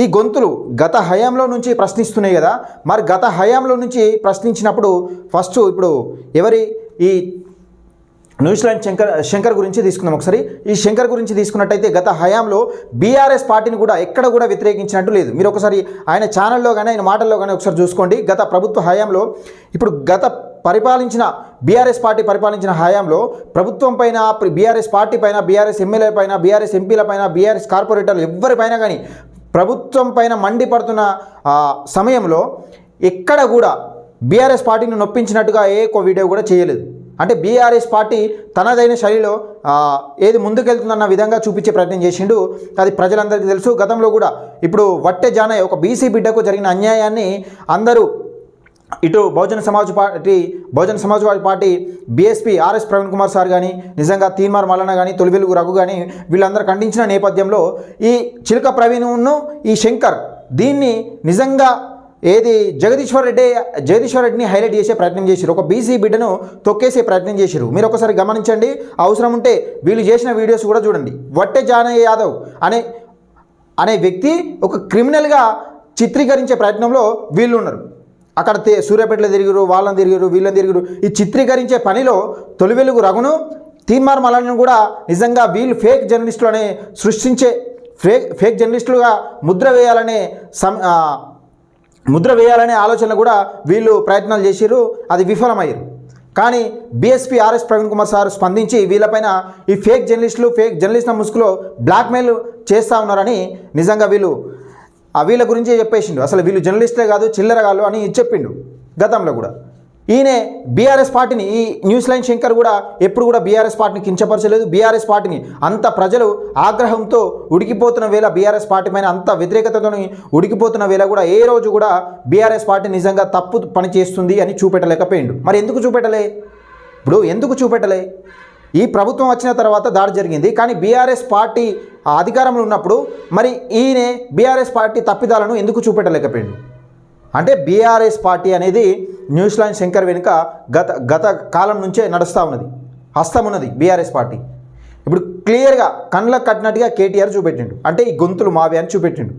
ఈ గొంతులు గత హయాంలో నుంచి ప్రశ్నిస్తున్నాయి కదా, మరి గత హయాంలో నుంచి ప్రశ్నించినప్పుడు ఫస్ట్ ఇప్పుడు ఎవరి ఈ న్యూజిలాండ్ శంకర్ గురించి తీసుకుందాం ఒకసారి. ఈ శంకర్ గురించి తీసుకున్నట్టయితే గత హయాంలో బీఆర్ఎస్ పార్టీని కూడా ఎక్కడ కూడా వ్యతిరేకించినట్టు లేదు. మీరు ఒకసారి ఆయన ఛానల్లో కానీ ఆయన మాటల్లో కానీ ఒకసారి చూసుకోండి. గత ప్రభుత్వ హయాంలో ఇప్పుడు గత పరిపాలించిన బీఆర్ఎస్ పార్టీ పరిపాలించిన హయాంలో ప్రభుత్వం పైన, బీఆర్ఎస్ పార్టీ పైన, బీఆర్ఎస్ ఎమ్మెల్యేల పైన, బీఆర్ఎస్ ఎంపీల పైన, బీఆర్ఎస్ కార్పొరేటర్లు ఎవరిపైన కానీ ప్రభుత్వం పైన మండిపడుతున్న సమయంలో ఎక్కడ కూడా బీఆర్ఎస్ పార్టీని నొప్పించినట్టుగా ఏ ఒక్క వీడియో కూడా చేయలేదు. అంటే బీఆర్ఎస్ పార్టీ తనదైన శైలిలో ఏది ముందుకెళ్తుందన్న విధంగా చూపించే ప్రయత్నం చేసిండు. అది ప్రజలందరికీ తెలుసు. గతంలో కూడా ఇప్పుడు వట్టె జానయ్య ఒక బీసీ బిడ్డకు జరిగిన అన్యాయాన్ని అందరూ ఇటు Bahujan Samaj party BSP RS Praveen Kumar sir కానీ, నిజంగా తీన్మార్ మల్లన్న కానీ, తొలివెలుగు రఘు కానీ వీళ్ళందరూ ఖండించిన నేపథ్యంలో ఈ చిలక ప్రవీణ్ను ఈ శంకర్ దీన్ని నిజంగా ఏది జగదీశ్వర్ రెడ్డిని హైలైట్ చేసే ప్రయత్నం చేశారు. ఒక బీసీ బిడ్డను తొక్కేసే ప్రయత్నం చేశారు. మీరు ఒకసారి గమనించండి, అవసరం ఉంటే వీళ్ళు చేసిన వీడియోస్ కూడా చూడండి. వట్టె జానయ్య యాదవ్ అనే వ్యక్తి ఒక క్రిమినల్గా చిత్రీకరించే ప్రయత్నంలో వీళ్ళు ఉన్నారు. అక్కడ సూర్యాపేటలో తిరిగారు, వాళ్ళని తిరిగారు, వీళ్ళని తిరిగారు. ఈ చిత్రీకరించే పనిలో తొలివెలుగు రఘును, తీన్మార్ మల్లన్నను కూడా నిజంగా వీళ్ళు ఫేక్ జర్నలిస్టులనే సృష్టించే ఫేక్ జర్నలిస్టులుగా ముద్ర వేయాలనే ఆలోచన కూడా వీళ్ళు ప్రయత్నాలు చేసిరు. అది విఫలమయ్యారు. కానీ BSP RS Praveen Kumar sir స్పందించి వీళ్ళపైన ఈ ఫేక్ జర్నలిస్టుల ముసుగులో బ్లాక్మెయిల్ చేస్తూ ఉన్నారని నిజంగా వీళ్ళ గురించే చెప్పేసిండు. అసలు వీళ్ళు జర్నలిస్టే కాదు, చిల్లరగాళ్ళు అని చెప్పిండు గతంలో కూడా. ఈయనే బీఆర్ఎస్ పార్టీని, ఈ న్యూజిలాండ్ శంకర్ కూడా ఎప్పుడు కూడా బీఆర్ఎస్ పార్టీని కించపరచలేదు. బీఆర్ఎస్ పార్టీని అంత ప్రజలు ఆగ్రహంతో ఉడికిపోతున్న వేళ, బీఆర్ఎస్ పార్టీ పైన అంత వ్యతిరేకతతో ఉడికిపోతున్న వేళ కూడా ఏ రోజు కూడా బీఆర్ఎస్ పార్టీ నిజంగా తప్పు పని చేస్తుంది అని చూపెట్టలేకపోయిండు. మరి ఎందుకు చూపెట్టలే? ఈ ప్రభుత్వం వచ్చిన తర్వాత దాడి జరిగింది. కానీ బీఆర్ఎస్ పార్టీ అధికారంలో ఉన్నప్పుడు మరి ఈయనే బీఆర్ఎస్ పార్టీ తప్పిదాలను ఎందుకు చూపెట్టలేకపోయిండు? అంటే బీఆర్ఎస్ పార్టీ అనేది న్యూజిలాండ్ శంకర్ వెనుక గత కాలం నుంచే నడుస్తూ ఉన్నది, హస్తం ఉన్నది బీఆర్ఎస్ పార్టీ. ఇప్పుడు క్లియర్గా కళ్ళకు కట్టినట్టుగా కేటీఆర్ చూపెట్టిండు. అంటే ఈ గొంతులు మావి అని చూపెట్టిండు.